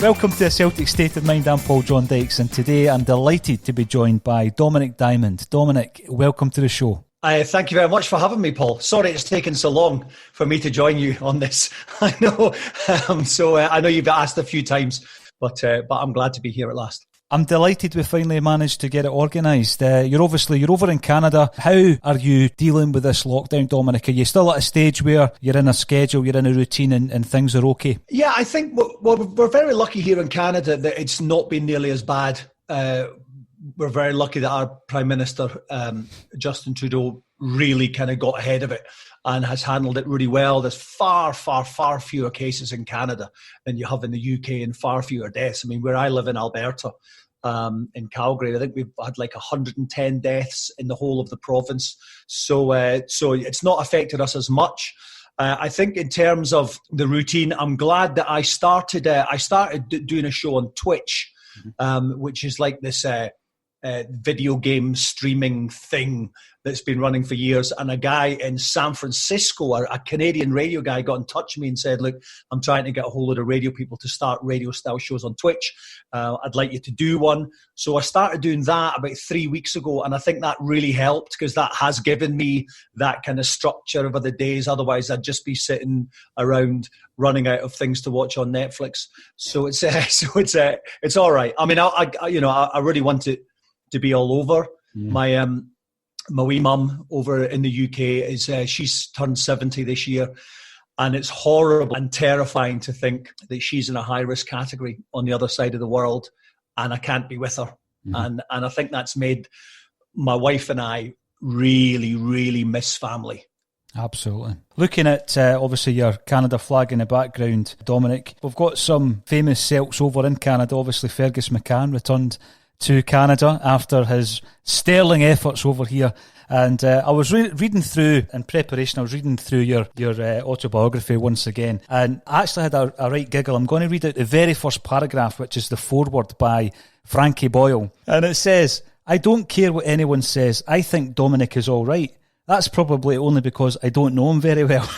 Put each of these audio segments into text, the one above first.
Welcome to the Celtic State of Mind. I'm John Dykes, and today I'm delighted to be joined by Dominik Diamond. Dominik, welcome to the show. Thank you very much for having me, Paul. Sorry it's taken so long for me to join you on this. I know, I know you've asked a few times, but I'm glad to be here at last. I'm delighted we finally managed to get it organised. You're over in Canada. How are you dealing with this lockdown, Dominik? Are you still at a stage where you're in a schedule, you're in a routine and things are okay? Yeah, I think we're very lucky here in Canada that it's not been nearly as bad. We're very lucky that our Prime Minister, Justin Trudeau, really kind of got ahead of it and has handled it really well. There's far, far, far fewer cases in Canada than you have in the UK and far fewer deaths. I mean, where I live in Alberta, in Calgary, I think we've had like 110 deaths in the whole of the province. So it's not affected us as much. I think in terms of the routine, I'm glad that I started doing a show on Twitch, which is like this video game streaming thing that's been running for years. And a guy in San Francisco, a Canadian radio guy, got in touch with me and said, look, I'm trying to get a whole load of radio people to start radio style shows on Twitch. I'd like you to do one. So I started doing that about 3 weeks ago, and I think that really helped because that has given me that kind of structure over the days. Otherwise I'd just be sitting around running out of things to watch on Netflix. So it's all right. I mean, I really want it to be all over. Yeah. My wee mum over in the UK she's turned 70 this year, and it's horrible and terrifying to think that she's in a high risk category on the other side of the world, and I can't be with her. And I think that's made my wife and I really, really miss family. Absolutely. Looking at obviously your Canada flag in the background, Dominik, we've got some famous Celts over in Canada. Obviously Fergus McCann returned to Canada after his sterling efforts over here. And I was reading through, in preparation, I was reading through your autobiography once again, and I actually had a right giggle. I'm going to read out the very first paragraph, which is the foreword by Frankie Boyle. And it says, "I don't care what anyone says. I think Dominik is all right. That's probably only because I don't know him very well."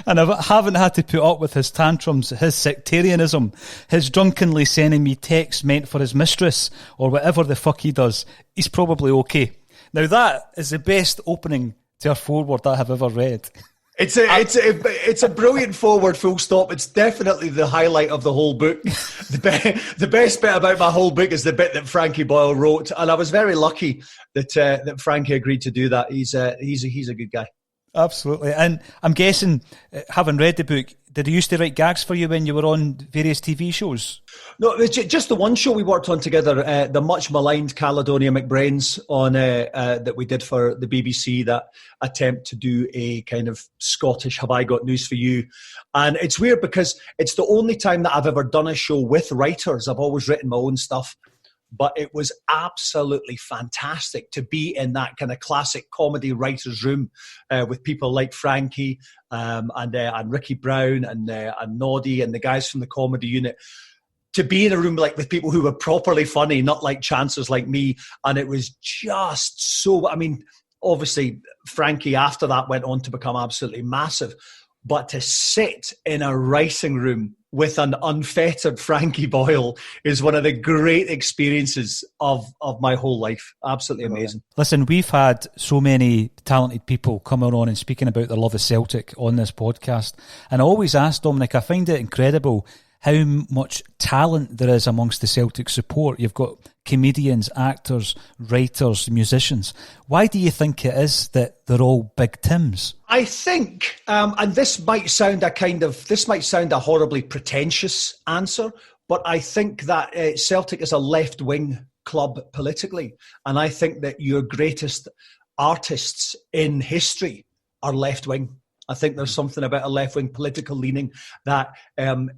And I haven't had to put up with his tantrums, his sectarianism, his drunkenly sending me texts meant for his mistress, or whatever the fuck he does. He's probably okay. Now that is the best opening to a foreword I have ever read. It's a brilliant forward, full stop. It's definitely the highlight of the whole book. The best bit about my whole book is the bit that Frankie Boyle wrote, and I was very lucky that Frankie agreed to do that. He's a good guy. Absolutely. And I'm guessing, having read the book, did he used to write gags for you when you were on various TV shows? No, it was just the one show we worked on together, the much maligned Caledonia McBrains on that we did for the BBC, that attempt to do a kind of Scottish "Have I Got News for You?" And it's weird because it's the only time that I've ever done a show with writers. I've always written my own stuff. But it was absolutely fantastic to be in that kind of classic comedy writer's room with people like Frankie and Ricky Brown and Noddy and the guys from the comedy unit. To be in a room with people who were properly funny, not like chancers like me. And it was just so, I mean, obviously Frankie after that went on to become absolutely massive. But to sit in a writing room with an unfettered Frankie Boyle is one of the great experiences of my whole life. Absolutely amazing. Listen, we've had so many talented people coming on and speaking about their love of Celtic on this podcast. And I always ask, Dominik, I find it incredible how much talent there is amongst the Celtic support. You've got comedians, actors, writers, musicians. Why do you think it is that they're all big Tims? I think, and this might sound a horribly pretentious answer, but I think that Celtic is a left-wing club politically. And I think that your greatest artists in history are left-wing. I think there's something about a left-wing political leaning that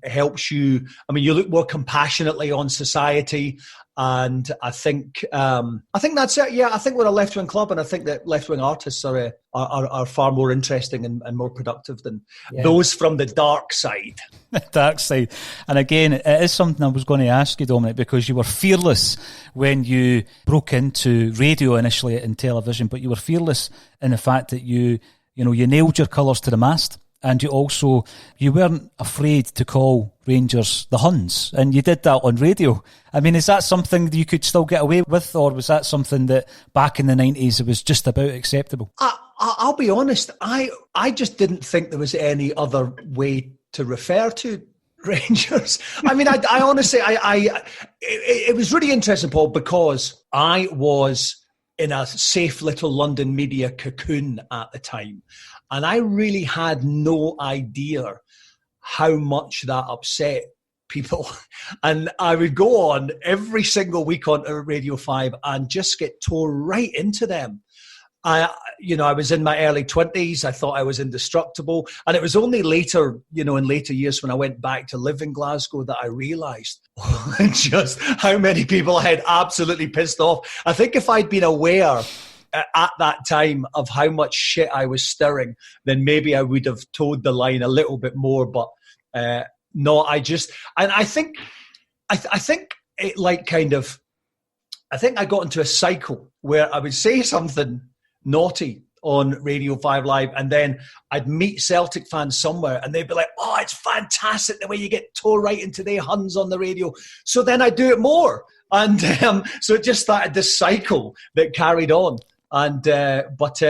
helps you. I mean, you look more compassionately on society, and I think that's it. Yeah, I think we're a left-wing club, and I think that left-wing artists are far more interesting and more productive than those from the dark side. The dark side. And again, it is something I was going to ask you, Dominik, because you were fearless when you broke into radio initially and television, but you were fearless in the fact that you nailed your colours to the mast, and you weren't afraid to call Rangers the Huns, and you did that on radio. I mean, is that something that you could still get away with, or was that something that back in the 90s it was just about acceptable? I'll be honest, I just didn't think there was any other way to refer to Rangers. I mean, I honestly, it was really interesting, Paul, because I was in a safe little London media cocoon at the time. And I really had no idea how much that upset people. And I would go on every single week on Radio 5 and just get tore right into them. I was in my early 20s. I thought I was indestructible. And it was only later, in later years when I went back to live in Glasgow that I realised just how many people I had absolutely pissed off. I think if I'd been aware at that time of how much shit I was stirring, then maybe I would have towed the line a little bit more. But no, I think it I think I got into a cycle where I would say something naughty on Radio 5 Live, and then I'd meet Celtic fans somewhere and they'd be like, oh, it's fantastic the way you get tore right into the Huns on the radio. So then I'd do it more. And so it just started this cycle that carried on. And but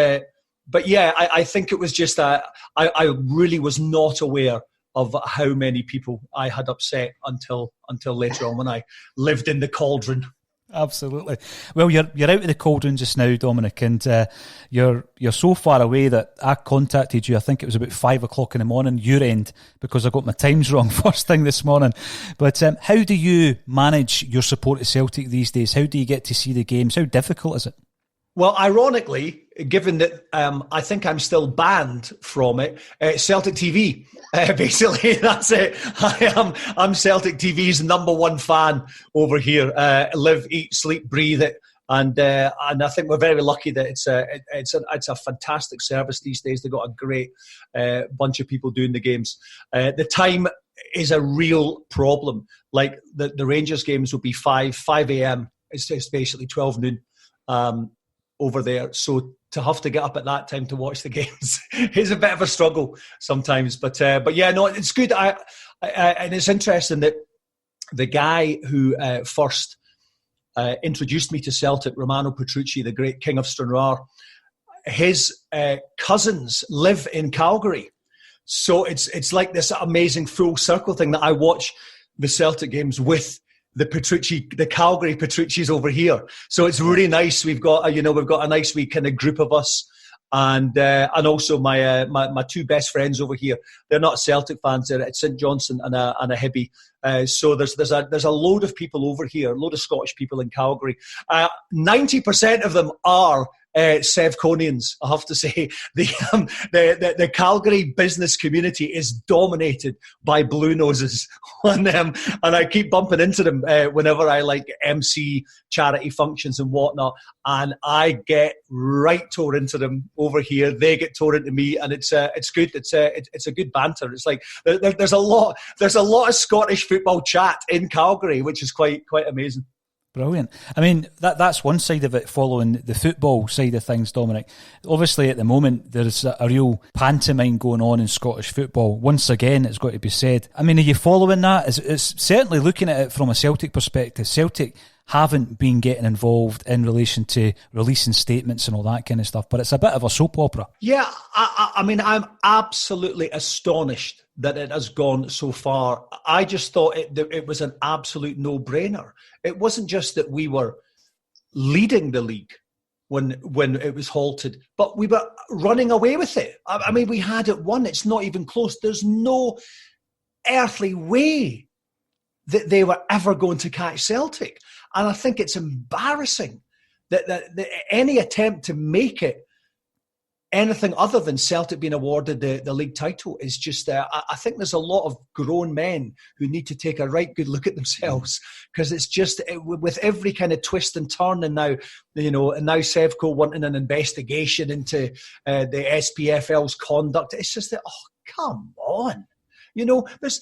yeah, I think it was just I really was not aware of how many people I had upset until later on when I lived in the cauldron. Absolutely. Well, you're out of the cauldron just now, Dominik, and you're so far away that I contacted you. I think it was about 5 o'clock in the morning, your end, because I got my times wrong first thing this morning. But how do you manage your support of Celtic these days? How do you get to see the games? How difficult is it? Well, ironically, given that I think I'm still banned from it, Celtic TV, basically, that's it. I'm Celtic TV's number one fan over here. Live, eat, sleep, breathe it, and I think we're very lucky that it's a fantastic service these days. They've got a great bunch of people doing the games. The time is a real problem. Like the Rangers games will be 5 a.m. It's basically 12 noon. Over there, so to have to get up at that time to watch the games is a bit of a struggle sometimes. But yeah, no, it's good. And it's interesting that the guy who first introduced me to Celtic, Romano Petrucci, the great king of Stranraer, his cousins live in Calgary, so it's like this amazing full circle thing that I watch the Celtic games with the Calgary Petrucci's over here. So it's really nice. We've got a nice wee kind of group of us, and also my two best friends over here. They're not Celtic fans. They're at St Johnstone and a Hibby. So there's a load of people over here, a load of Scottish people in Calgary. 90% of them are Sevconians, I have to say. The Calgary business community is dominated by blue noses, and I keep bumping into them whenever I MC charity functions and whatnot, and I get right tore into them over here. They get tore into me, and it's good. It's a good banter. It's like there's a lot of Scottish football chat in Calgary, which is quite amazing. Brilliant. I mean, that's one side of it, following the football side of things, Dominik. Obviously, at the moment, there's a real pantomime going on in Scottish football. Once again, it's got to be said. I mean, are you following that? It's certainly looking at it from a Celtic perspective. Celtic haven't been getting involved in relation to releasing statements and all that kind of stuff, but it's a bit of a soap opera. Yeah, I mean, I'm absolutely astonished that it has gone so far. I just thought it was an absolute no-brainer. It wasn't just that we were leading the league when it was halted, but we were running away with it. I mean, we had it won. It's not even close. There's no earthly way that they were ever going to catch Celtic. And I think it's embarrassing that any attempt to make it anything other than Celtic being awarded the league title is just, I think there's a lot of grown men who need to take a right good look at themselves, because it's just, with every kind of twist and turn, and now, and now Sevco wanting an investigation into the SPFL's conduct, it's just that, oh, come on. There's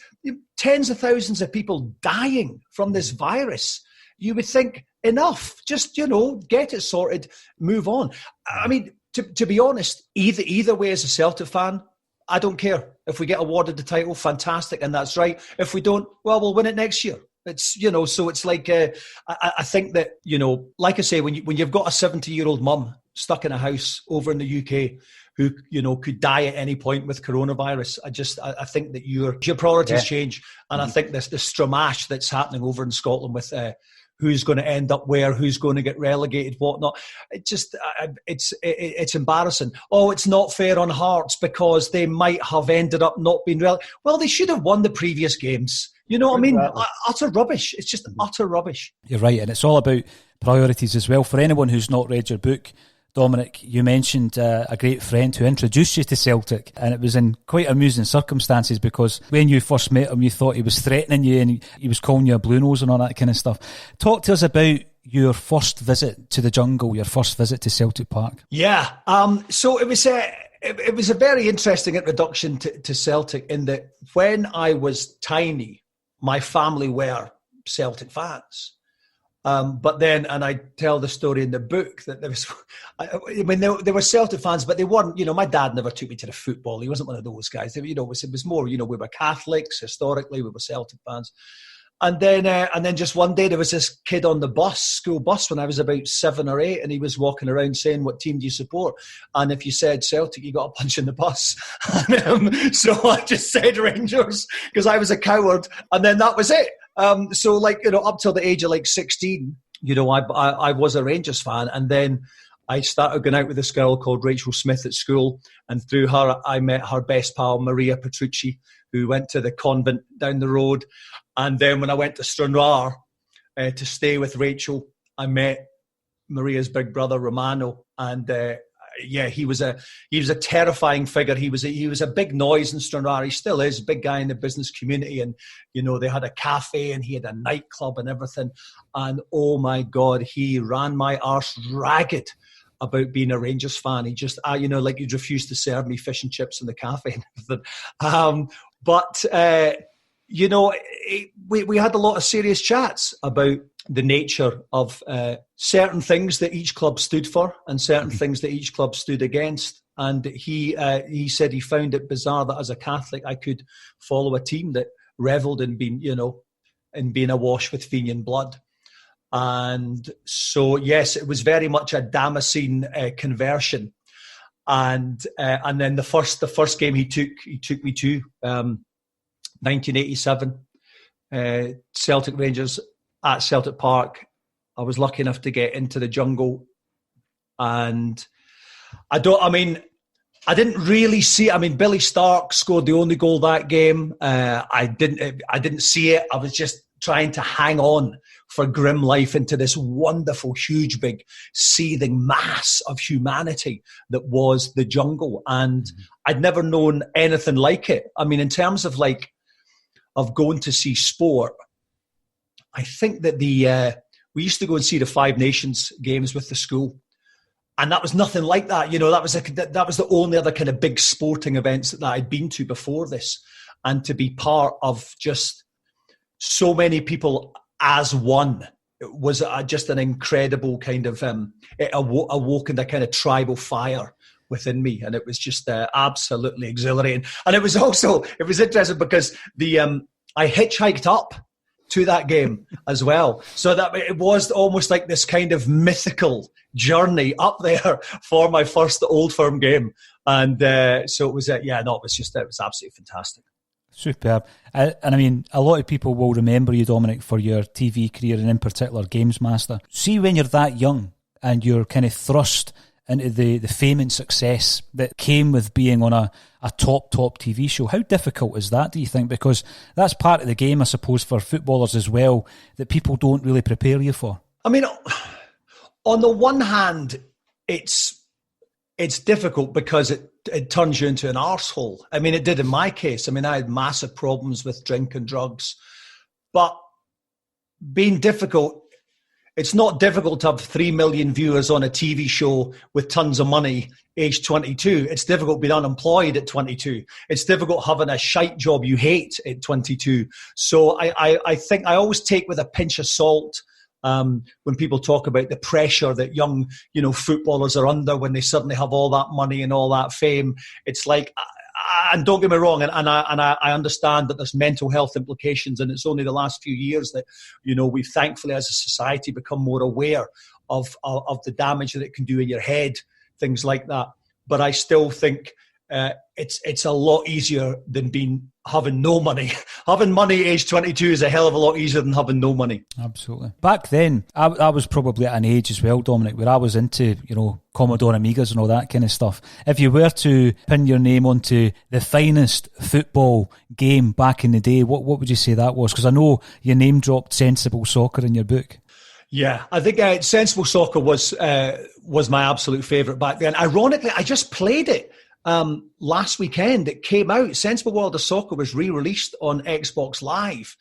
tens of thousands of people dying from this virus. You would think, enough, just, get it sorted, move on. I mean, to be honest, either way, as a Celtic fan, I don't care. If we get awarded the title, fantastic, and that's right. If we don't, well, we'll win it next year. It's, so it's like, I think that, like I say, when you've got a 70-year-old mum stuck in a house over in the UK who, could die at any point with coronavirus, I think that your priorities change. And I think the stramash that's happening over in Scotland with who's going to end up where, who's going to get relegated, whatnot. It's embarrassing. Oh, it's not fair on Hearts because they might have ended up not being relegated. Well, they should have won the previous games. You know what I mean? Utter rubbish. It's just utter rubbish. You're right, and it's all about priorities as well. For anyone who's not read your book, Dominik, you mentioned a great friend who introduced you to Celtic, and it was in quite amusing circumstances, because when you first met him, you thought he was threatening you and he was calling you a blue nose and all that kind of stuff. Talk to us about your first visit to the jungle, your first visit to Celtic Park. Yeah, so it was a very interesting introduction to Celtic, in that when I was tiny, my family were Celtic fans. But then, and I tell the story in the book, that they were Celtic fans, but they weren't, my dad never took me to the football. He wasn't one of those guys. It was more, we were Catholics, historically, we were Celtic fans. And then just one day there was this kid on the school bus when I was about 7 or 8, and he was walking around saying, "What team do you support?" And if you said Celtic, you got a punch in the bus. So I just said Rangers, because I was a coward, and then that was it. So up till the age of 16, I was a Rangers fan. And then I started going out with this girl called Rachel Smith at school. And through her, I met her best pal, Maria Petrucci, who went to the convent down the road. And then when I went to Stranraer to stay with Rachel, I met Maria's big brother, Romano. And he was a terrifying figure. He was a big noise in Stranraer. He still is a big guy in the business community. And they had a cafe and he had a nightclub and everything. And oh my God, he ran my arse ragged about being a Rangers fan. He just, he'd refused to serve me fish and chips in the cafe and everything. We had a lot of serious chats about the nature of certain things that each club stood for and certain things that each club stood against. And he said he found it bizarre that as a Catholic I could follow a team that revelled in being awash with Fenian blood. And so, yes, it was very much a Damascene conversion. And then the first game he took me to, 1987, Celtic Rangers at Celtic Park. I was lucky enough to get into the jungle, and I didn't really see it. Billy Stark scored the only goal that game. I didn't see it. I was just trying to hang on for grim life into this wonderful, huge, big, seething mass of humanity that was the jungle. And I'd never known anything like it. In terms of going to see sport, I think that we used to go and see the Five Nations games with the school, and that was nothing like that. That was the only other kind of big sporting events that I'd been to before this, and to be part of just so many people as one was just an incredible kind of it awoken a kind of tribal fire within me, and it was just absolutely exhilarating. And it was interesting because I hitchhiked up to that game as well, so that it was almost like this kind of mythical journey up there for my first Old Firm game. And so it was it was absolutely fantastic. Superb. And a lot of people will remember you, Dominik, for your TV career, and in particular Gamesmaster. See, when you're that young and you're kind of thrust into the fame and success that came with being on a top TV show, how difficult is that, do you think? Because that's part of the game, I suppose, for footballers as well, that people don't really prepare you for. I mean, on the one hand, it's difficult because it turns you into an arsehole. I mean, it did in my case. I mean, I had massive problems with drink and drugs. But being difficult, it's not difficult to have 3 million viewers on a TV show with tons of money, age 22. It's difficult being unemployed at 22. It's difficult having a shite job you hate at 22. So I think I always take with a pinch of salt when people talk about the pressure that young, footballers are under when they suddenly have all that money and all that fame. It's like, and don't get me wrong, and I understand that there's mental health implications, and it's only the last few years that, we've thankfully as a society become more aware of the damage that it can do in your head, things like that. But I still think it's a lot easier than having no money. Having money age 22 is a hell of a lot easier than having no money. Absolutely. Back then, I was probably at an age as well, Dominik, where I was into, Commodore Amigas and all that kind of stuff. If you were to pin your name onto the finest football game back in the day, what would you say that was? Because I know you name dropped Sensible Soccer in your book. Yeah, I think Sensible Soccer was my absolute favourite back then. Ironically, I just played it last weekend. It came out. Sensible World of Soccer was re-released on Xbox Live,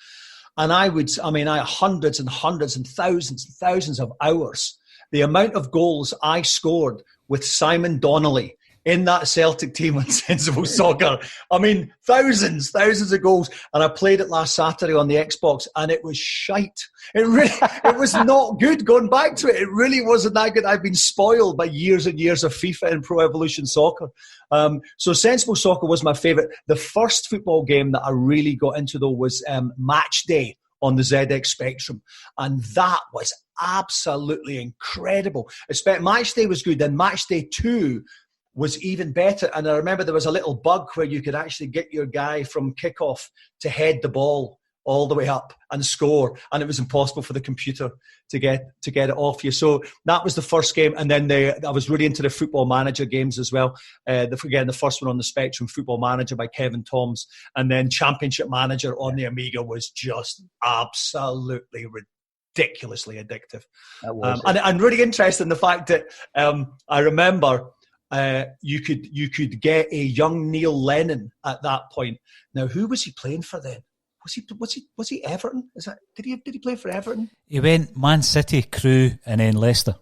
and I had hundreds and hundreds and thousands of hours. The amount of goals I scored with Simon Donnelly in that Celtic team on Sensible Soccer. I mean, thousands of goals. And I played it last Saturday on the Xbox, and it was shite. It was not good going back to it. It really wasn't that good. I've been spoiled by years and years of FIFA and Pro Evolution Soccer. So Sensible Soccer was my favourite. The first football game that I really got into, though, was Match Day on the ZX Spectrum. And that was absolutely incredible. Match Day was good. Then Match Day 2 was even better. And I remember there was a little bug where you could actually get your guy from kickoff to head the ball all the way up and score. And it was impossible for the computer to get it off you. So that was the first game. And then I was really into the Football Manager games as well. The first one on the Spectrum, Football Manager by Kevin Toms. And then Championship Manager on the Amiga was just absolutely ridiculously addictive. And really interested in the fact that I remember you could get a young Neil Lennon at that point. Now, who was he playing for then? Was he Everton? Did he play for Everton? He went Man City, Crewe, and then Leicester.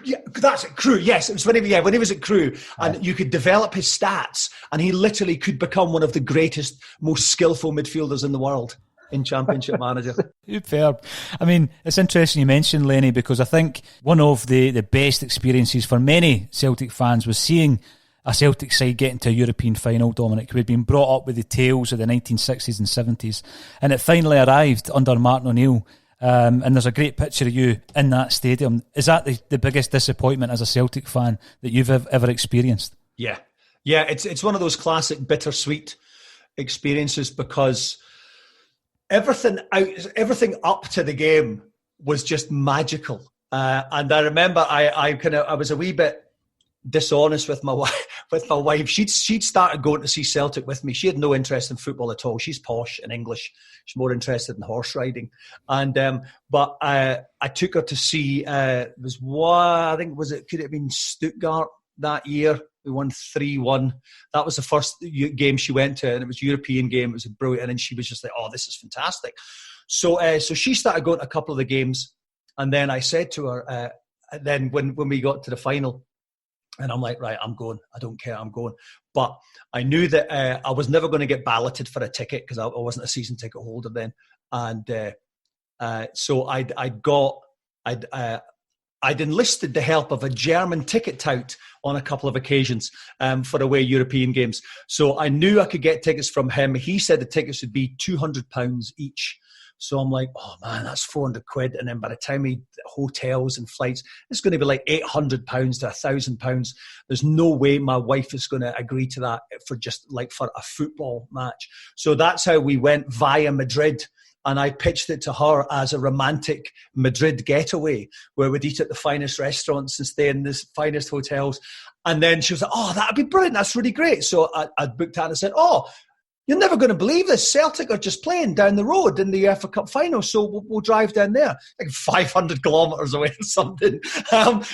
Yeah, that's it. Crewe. Yes, it was when he was at Crewe, and you could develop his stats, and he literally could become one of the greatest, most skillful midfielders in the world in Championship Manager. Superb. I mean, it's interesting you mentioned Lenny, because I think one of the best experiences for many Celtic fans was seeing a Celtic side getting to a European final, Dominik. We'd been brought up with the tales of the 1960s and 70s, and it finally arrived under Martin O'Neill. And there's a great picture of you in that stadium. Is that the biggest disappointment as a Celtic fan that you've ever experienced? Yeah. It's one of those classic bittersweet experiences, because everything up to the game was just magical. And I remember I was a wee bit dishonest with my wife. She'd started going to see Celtic with me. She had no interest in football at all. She's posh and English. She's more interested in horse riding. And but I took her to see could it have been Stuttgart that year? We won 3-1. That was the first game she went to, and it was a European game. It was brilliant, and then she was just like, "Oh, this is fantastic." So she started going to a couple of the games, and then I said to her, then when we got to the final, and I'm like, right, I'm going. I don't care, I'm going. But I knew that I was never going to get balloted for a ticket, because I wasn't a season ticket holder then. And so I'd enlisted the help of a German ticket tout on a couple of occasions for away European games. So I knew I could get tickets from him. He said the tickets would be £200 each. So I'm like, oh man, that's 400 quid. And then by the time hotels and flights, it's going to be like £800 to £1,000. There's no way my wife is going to agree to that for a football match. So that's how we went via Madrid. And I pitched it to her as a romantic Madrid getaway, where we'd eat at the finest restaurants and stay in the finest hotels. And then she was like, oh, that'd be brilliant. That's really great. So I booked that and I said, oh, you're never going to believe this. Celtic are just playing down the road in the UEFA Cup final, so we'll drive down there, like 500 kilometres away or something.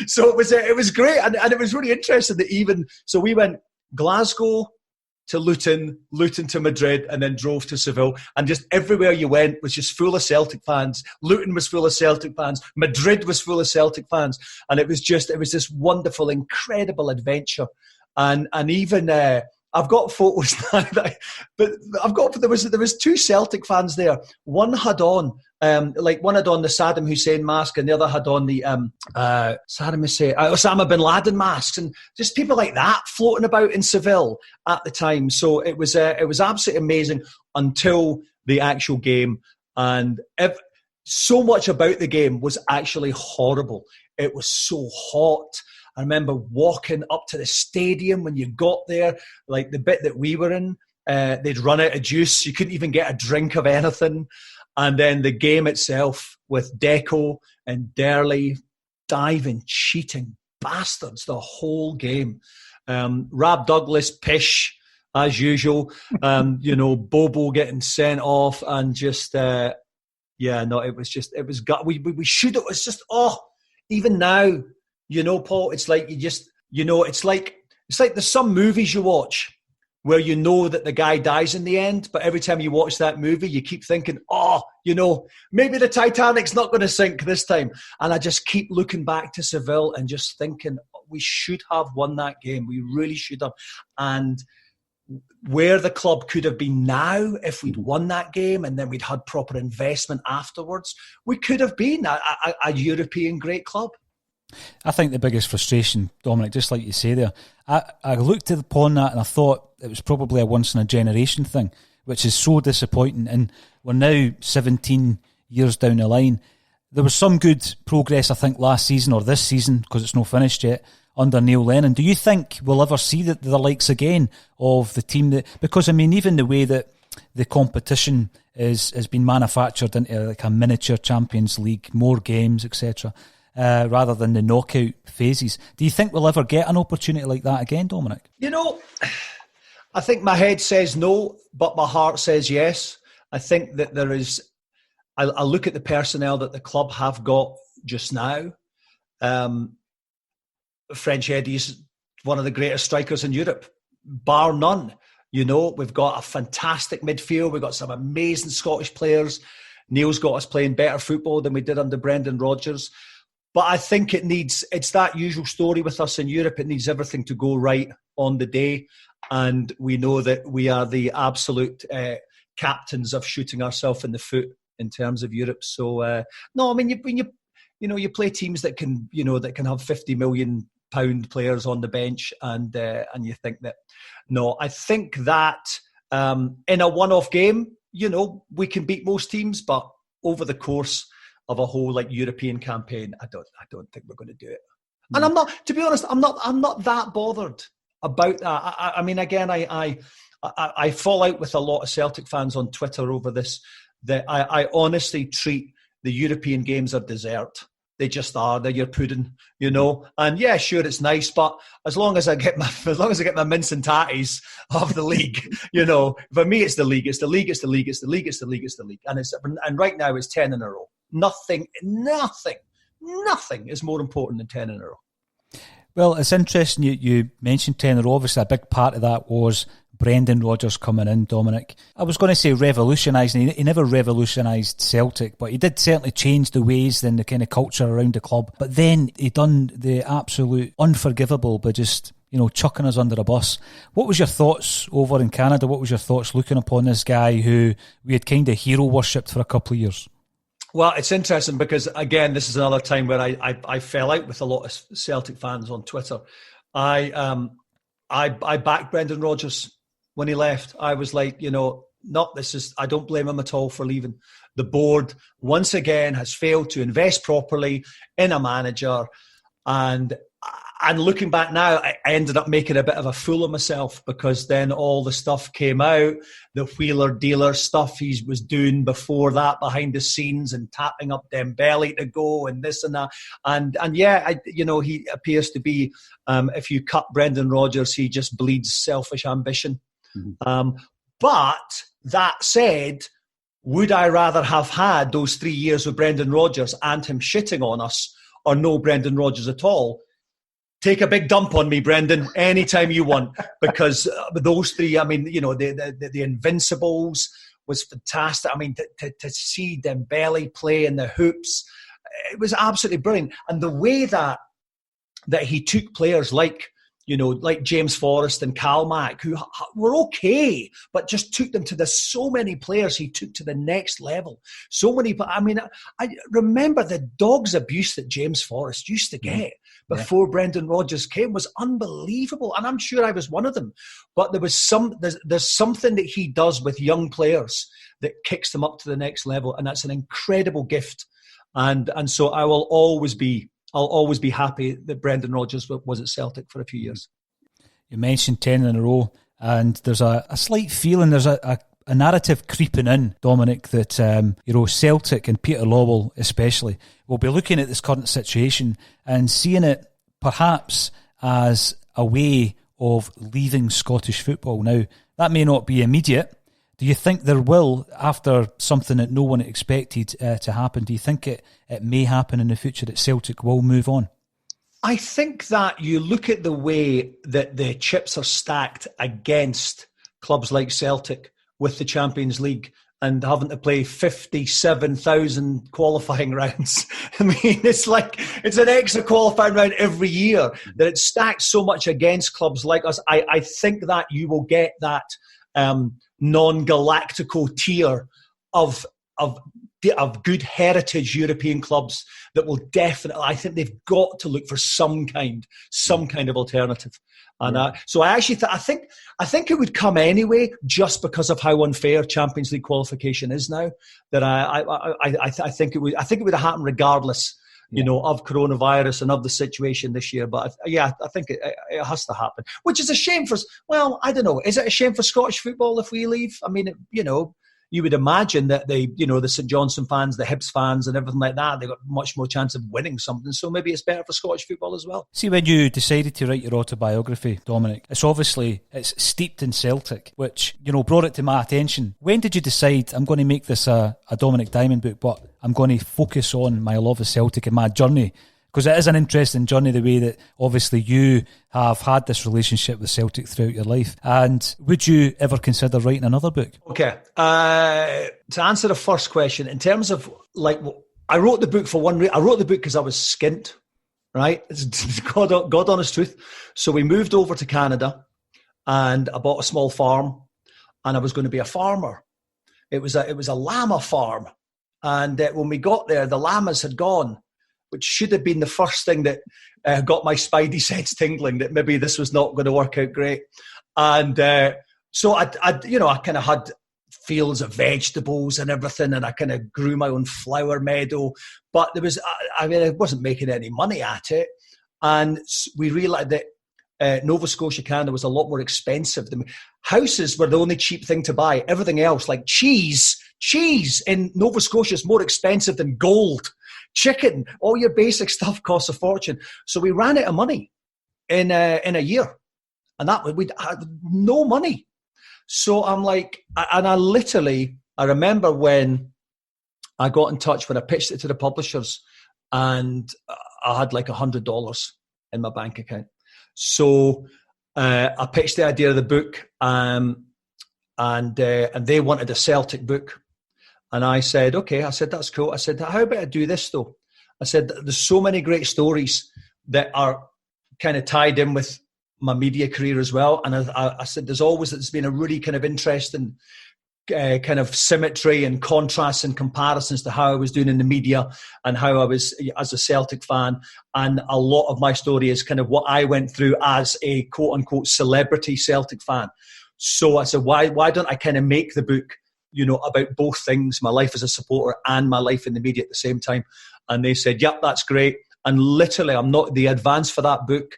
So it was great, and it was really interesting that so we went Glasgow to Luton to Madrid, and then drove to Seville, and just everywhere you went was just full of Celtic fans. Luton was full of Celtic fans. Madrid was full of Celtic fans, and it was this wonderful, incredible adventure, and even. I've got photos now, there was two Celtic fans there. One had on the Saddam Hussein mask, and the other had on the Osama bin Laden masks, and just people like that floating about in Seville at the time. So it was absolutely amazing until the actual game, and so much about the game was actually horrible. It was so hot. I remember walking up to the stadium when you got there, like the bit that we were in, they'd run out of juice. You couldn't even get a drink of anything. And then the game itself with Deco and Derley diving, cheating bastards the whole game. Rab Douglas, pish, as usual. Bobo getting sent off, and just, it was just, even now, Paul, it's like it's like there's some movies you watch where you know that the guy dies in the end, but every time you watch that movie, you keep thinking, maybe the Titanic's not going to sink this time. And I just keep looking back to Seville and just thinking, we should have won that game. We really should have. And where the club could have been now if we'd won that game and then we'd had proper investment afterwards, we could have been a European great club. I think the biggest frustration, Dominik, just like you say there, I looked upon that and I thought it was probably a once-in-a-generation thing, which is so disappointing. And we're now 17 years down the line. There was some good progress, I think, last season or this season, because it's not finished yet, under Neil Lennon. Do you think we'll ever see the likes again of the team that... Because, even the way that the competition has been manufactured into like a miniature Champions League, more games, etc., rather than the knockout phases. Do you think we'll ever get an opportunity like that again, Dominik? I think my head says no, but my heart says yes. I think that there is... I look at the personnel that the club have got just now. French Eddie's one of the greatest strikers in Europe, bar none. We've got a fantastic midfield. We've got some amazing Scottish players. Neil's got us playing better football than we did under Brendan Rodgers. But I think it's that usual story with us in Europe. It needs everything to go right on the day. And we know that we are the absolute captains of shooting ourselves in the foot in terms of Europe. So, when you play teams that can have 50 million pound players on the bench and you think that, no, I think that in a one-off game, we can beat most teams, but over the course of a whole European campaign, I don't think we're going to do it. And I'm not, to be honest, I'm not that bothered about that. I fall out with a lot of Celtic fans on Twitter over this. That I honestly treat the European games as dessert. They just are. They're your pudding, And yeah, sure, it's nice, but as long as I get my mince and tatties of the league, for me, it's the league. It's the league. It's the league. It's the league. It's the league. It's the league. And right now it's 10 in a row. Nothing is more important than 10 in a row. Well, it's interesting you mentioned 10 in a row. Obviously, a big part of that was Brendan Rodgers coming in, Dominik. I was going to say revolutionising. He never revolutionised Celtic, but he did certainly change the ways and the kind of culture around the club. But then he done the absolute unforgivable by just, chucking us under a bus. What was your thoughts over in Canada? What was your thoughts looking upon this guy who we had kind of hero worshipped for a couple of years? Well, it's interesting because, again, this is another time where I fell out with a lot of Celtic fans on Twitter. I backed Brendan Rodgers when he left. I was like, I don't blame him at all for leaving. The board, once again, has failed to invest properly in a manager. And looking back now, I ended up making a bit of a fool of myself because then all the stuff came out, the wheeler dealer stuff he was doing before that behind the scenes and tapping up Dembele to go and this and that. And yeah, he appears to be, if you cut Brendan Rodgers, he just bleeds selfish ambition. Mm-hmm. But that said, would I rather have had those 3 years with Brendan Rodgers and him shitting on us, or no Brendan Rodgers at all? Take a big dump on me, Brendan, anytime you want, because those three, I mean, the Invincibles was fantastic. I mean, to see Dembele play in the hoops, it was absolutely brilliant. And the way that he took players like James Forrest and Calmack, who were okay, but just took them to so many players he took to the next level. So many, I mean, I remember the dog's abuse that James Forrest used to get before Brendan Rodgers came was unbelievable. And I'm sure I was one of them. But there's something that he does with young players that kicks them up to the next level. And that's an incredible gift. And so I'll always be happy that Brendan Rodgers was at Celtic for a few years. You mentioned 10 in a row, and there's a slight feeling, there's a narrative creeping in, Dominik, that Celtic and Peter Lawwell especially will be looking at this current situation and seeing it perhaps as a way of leaving Scottish football. Now, that may not be immediate. Do you think there will, after something that no one expected to happen, do you think it may happen in the future that Celtic will move on? I think that you look at the way that the chips are stacked against clubs like Celtic with the Champions League and having to play 57,000 qualifying rounds. I mean, it's an extra qualifying round every year, that it's stacked so much against clubs like us. I think that you will get that non-galactical tier of good heritage European clubs that will definitely, I think they've got to look for some kind of alternative. And so I actually I think it would come anyway, just because of how unfair Champions League qualification is now. That I think it would have happened regardless, of coronavirus and of the situation this year. But I think it has to happen, which is a shame for. Well, I don't know. Is it a shame for Scottish football if we leave? I mean, you would imagine that the St Johnstone fans, the Hibs fans and everything like that, they've got much more chance of winning something. So maybe it's better for Scottish football as well. See, when you decided to write your autobiography, Dominik, it's steeped in Celtic, which, brought it to my attention. When did you decide, I'm going to make this a Dominik Diamond book, but I'm going to focus on my love of Celtic and my journey? Because it is an interesting journey, the way that obviously you have had this relationship with Celtic throughout your life. And would you ever consider writing another book? Okay. To answer the first question, in terms of I wrote the book for one reason. I wrote the book because I was skint, right? It's God honest truth. So we moved over to Canada and I bought a small farm and I was going to be a farmer. It was a llama farm. And when we got there, the llamas had gone, which should have been the first thing that got my spidey sense tingling, that maybe this was not going to work out great. And so I kind of had fields of vegetables and everything, and I kind of grew my own flower meadow. But I wasn't making any money at it. And we realised that Nova Scotia, Canada was a lot more expensive. Houses were the only cheap thing to buy. Everything else, like cheese in Nova Scotia is more expensive than gold. Chicken, all your basic stuff costs a fortune. So we ran out of money in a year, and we had no money. So I'm like, and I remember when I got in touch, when I pitched it to the publishers, and I had like $100 in my bank account. So I pitched the idea of the book, and they wanted a Celtic book. And I said, okay, that's cool. I said, how about I do this though? I said, there's so many great stories that are kind of tied in with my media career as well. And I said, there's been a really kind of interesting kind of symmetry and contrasts and comparisons to how I was doing in the media and how I was as a Celtic fan. And a lot of my story is kind of what I went through as a quote unquote celebrity Celtic fan. So I said, why don't I kind of make the book, about both things, my life as a supporter and my life in the media at the same time? And they said, yep, that's great. And literally, the advance for that book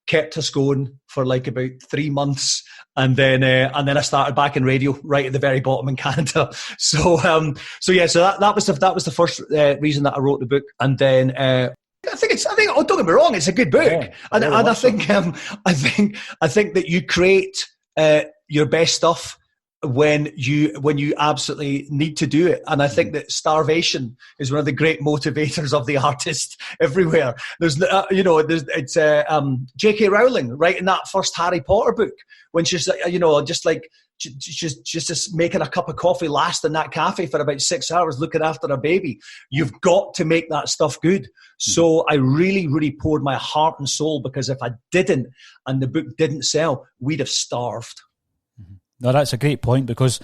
kept us going for like about 3 months. And then I started back in radio right at the very bottom in Canada. So that was the first reason that I wrote the book. And then I think don't get me wrong, it's a good book. Yeah, and I think that you create your best stuff when you absolutely need to do it. And I think that starvation is one of the great motivators of the artist everywhere. There's J.K. Rowling writing that first Harry Potter book when she's just making a cup of coffee last in that cafe for about 6 hours looking after a baby. You've got to make that stuff good. So I really, really poured my heart and soul, because if I didn't and the book didn't sell, we'd have starved. No, that's a great point, because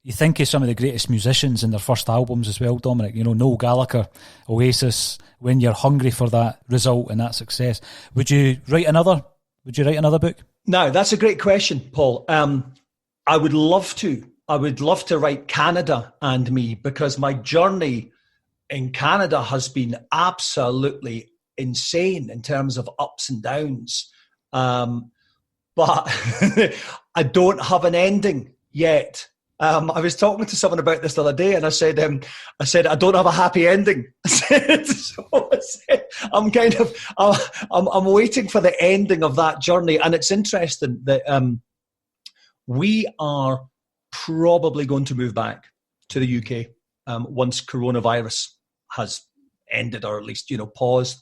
you think of some of the greatest musicians in their first albums as well, Dominik. Noel Gallagher, Oasis, when you're hungry for that result and that success. Would you write another book? No, that's a great question, Paul. I would love to. I would love to write Canada and Me, because my journey in Canada has been absolutely insane in terms of ups and downs. But I don't have an ending yet. I was talking to someone about this the other day, and I said, I don't have a happy ending. I'm waiting for the ending of that journey. And it's interesting that we are probably going to move back to the UK once coronavirus has ended, or at least, paused,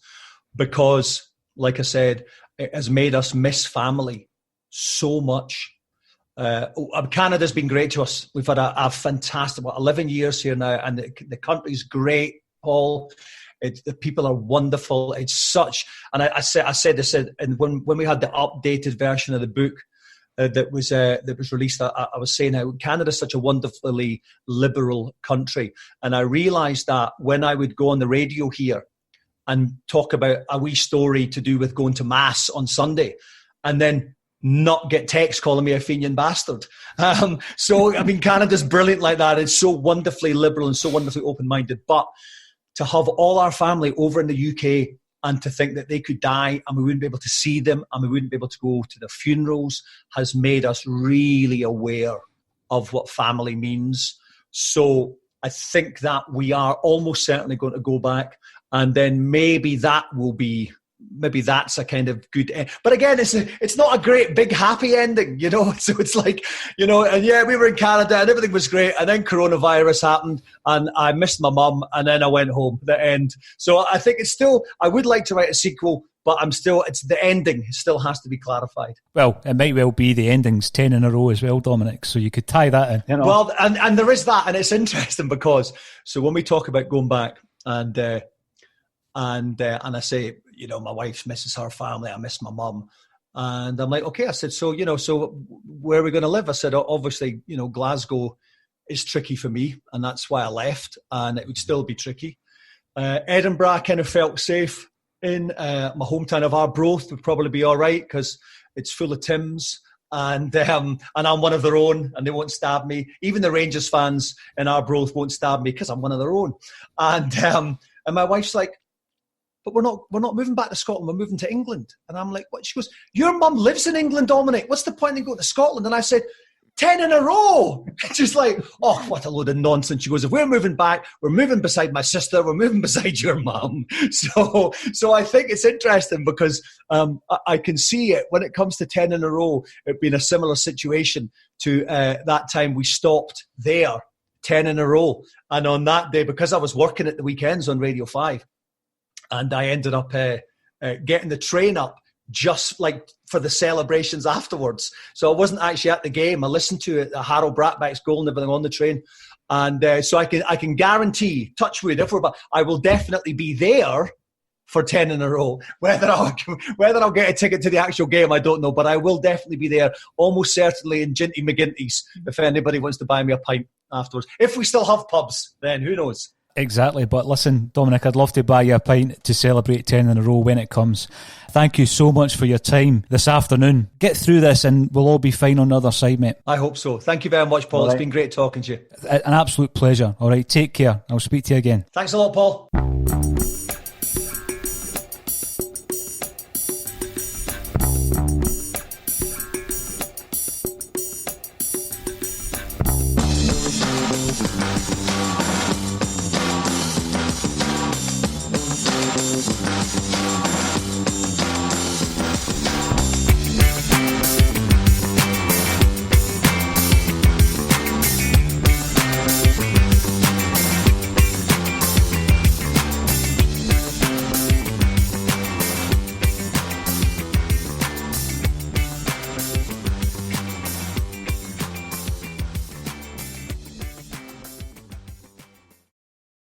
because, like I said, it has made us miss family so much. Canada's been great to us. We've had a fantastic 11 years here now, and the country's great, Paul. The people are wonderful. It's such, and I said this, and when we had the updated version of the book that was released, I was saying how Canada's such a wonderfully liberal country, and I realised that when I would go on the radio here and talk about a wee story to do with going to mass on Sunday, and then not get text calling me a Fenian bastard. Canada's brilliant like that. It's so wonderfully liberal and so wonderfully open-minded. But to have all our family over in the UK and to think that they could die and we wouldn't be able to see them and we wouldn't be able to go to their funerals has made us really aware of what family means. So I think that we are almost certainly going to go back, and then maybe that's a kind of good end. But again, it's not a great big happy ending, so it's like, and yeah, we were in Canada and everything was great, and then coronavirus happened and I missed my mum, and then I went home, the end. So I think I would like to write a sequel, but it's the ending still has to be clarified. Well, it might well be the ending's 10 in a row as well, Dominik, so you could tie that in. Well, and there is that, and it's interesting because, so when we talk about going back and I say, my wife misses her family, I miss my mum. And I'm like, okay, I said, so where are we going to live? I said, obviously, Glasgow is tricky for me, and that's why I left, and it would still be tricky. Edinburgh, I kind of felt safe in. My hometown of Arbroath would probably be all right because it's full of Tims, and I'm one of their own, and they won't stab me. Even the Rangers fans in Arbroath won't stab me because I'm one of their own. And my wife's like, but we're not moving back to Scotland, we're moving to England. And I'm like, what? She goes, your mum lives in England, Dominik. What's the point in going to Scotland? And I said, 10 in a row. She's like, oh, what a load of nonsense. She goes, if we're moving back, we're moving beside my sister, we're moving beside your mum. So I think it's interesting because I can see it when it comes to 10 in a row. It being a similar situation to that time we stopped there, 10 in a row. And on that day, because I was working at the weekends on Radio 5, and I ended up getting the train up just like for the celebrations afterwards. So I wasn't actually at the game. I listened to it, Harold Bratback's goal and everything on the train. And so I can guarantee, touch wood, I will definitely be there for 10 in a row. Whether I'll get a ticket to the actual game, I don't know. But I will definitely be there, almost certainly in Ginty McGinty's, if anybody wants to buy me a pint afterwards. If we still have pubs, then who knows? Exactly, but listen, Dominik, I'd love to buy you a pint to celebrate 10 in a row when it comes. Thank you so much for your time this afternoon. Get through this and we'll all be fine on the other side, mate. I hope so. Thank you very much, Paul. It's been great talking to you. An absolute pleasure. All right, take care. I'll speak to you again. Thanks a lot, Paul.